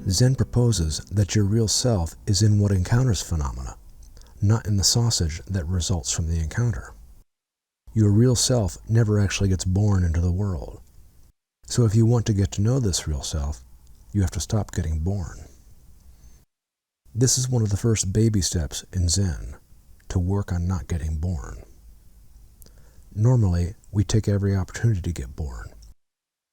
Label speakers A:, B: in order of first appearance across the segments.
A: Zen proposes that your real self is in what encounters phenomena, not in the sausage that results from the encounter. Your real self never actually gets born into the world. So if you want to get to know this real self, you have to stop getting born. This is one of the first baby steps in Zen, to work on not getting born. Normally, we take every opportunity to get born.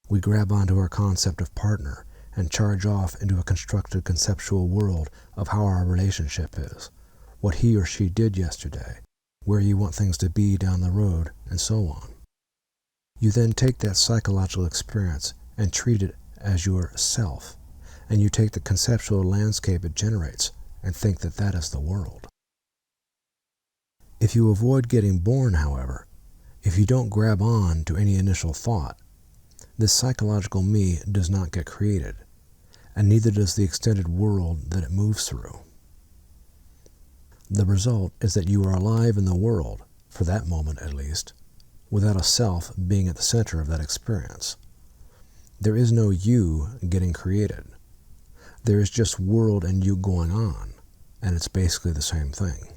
A: We grab onto our concept of partner and charge off into a constructed conceptual world of how our relationship is, what he or she did yesterday, where you want things to be down the road, and so on. You then take that psychological experience and treat it as your self, and you take the conceptual landscape it generates and think that that is the world. If you avoid getting born, however, if you don't grab on to any initial thought, this psychological me does not get created, and neither does the extended world that it moves through. The result is that you are alive in the world, for that moment at least, without a self being at the center of that experience. There is no you getting created. There is just world and you going on, and it's basically the same thing.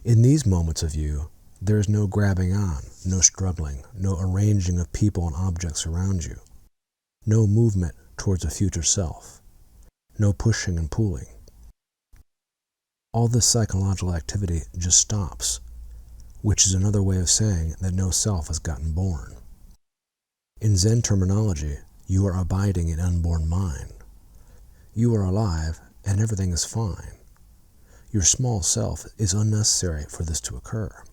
A: In these moments of you, there is no grabbing on, no struggling, no arranging of people and objects around you, no movement towards a future self, no pushing and pulling. All this psychological activity just stops, which is another way of saying that no self has gotten born. In Zen terminology, you are abiding in unborn mind. You are alive and everything is fine. Your small self is unnecessary for this to occur.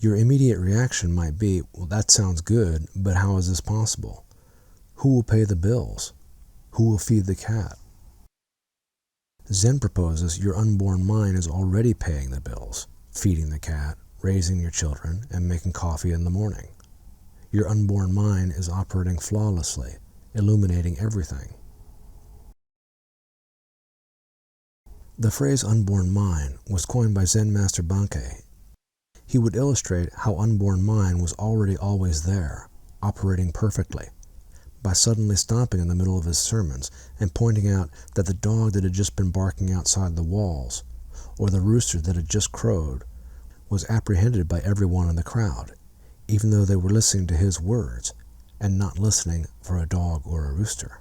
A: Your immediate reaction might be, well, that sounds good, but how is this possible? Who will pay the bills? Who will feed the cat? Zen proposes your unborn mind is already paying the bills, feeding the cat, raising your children, and making coffee in the morning. Your unborn mind is operating flawlessly, illuminating everything. The phrase unborn mind was coined by Zen master Bankei. He would illustrate how unborn mind was already always there, operating perfectly, by suddenly stopping in the middle of his sermons and pointing out that the dog that had just been barking outside the walls, or the rooster that had just crowed, was apprehended by everyone in the crowd, even though they were listening to his words and not listening for a dog or a rooster.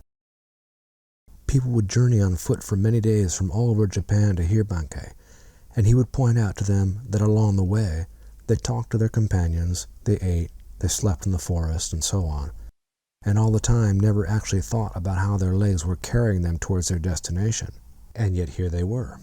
A: People would journey on foot for many days from all over Japan to hear Bankei, and he would point out to them that along the way they talked to their companions, they ate, they slept in the forest, and so on, and all the time never actually thought about how their legs were carrying them towards their destination, and yet here they were.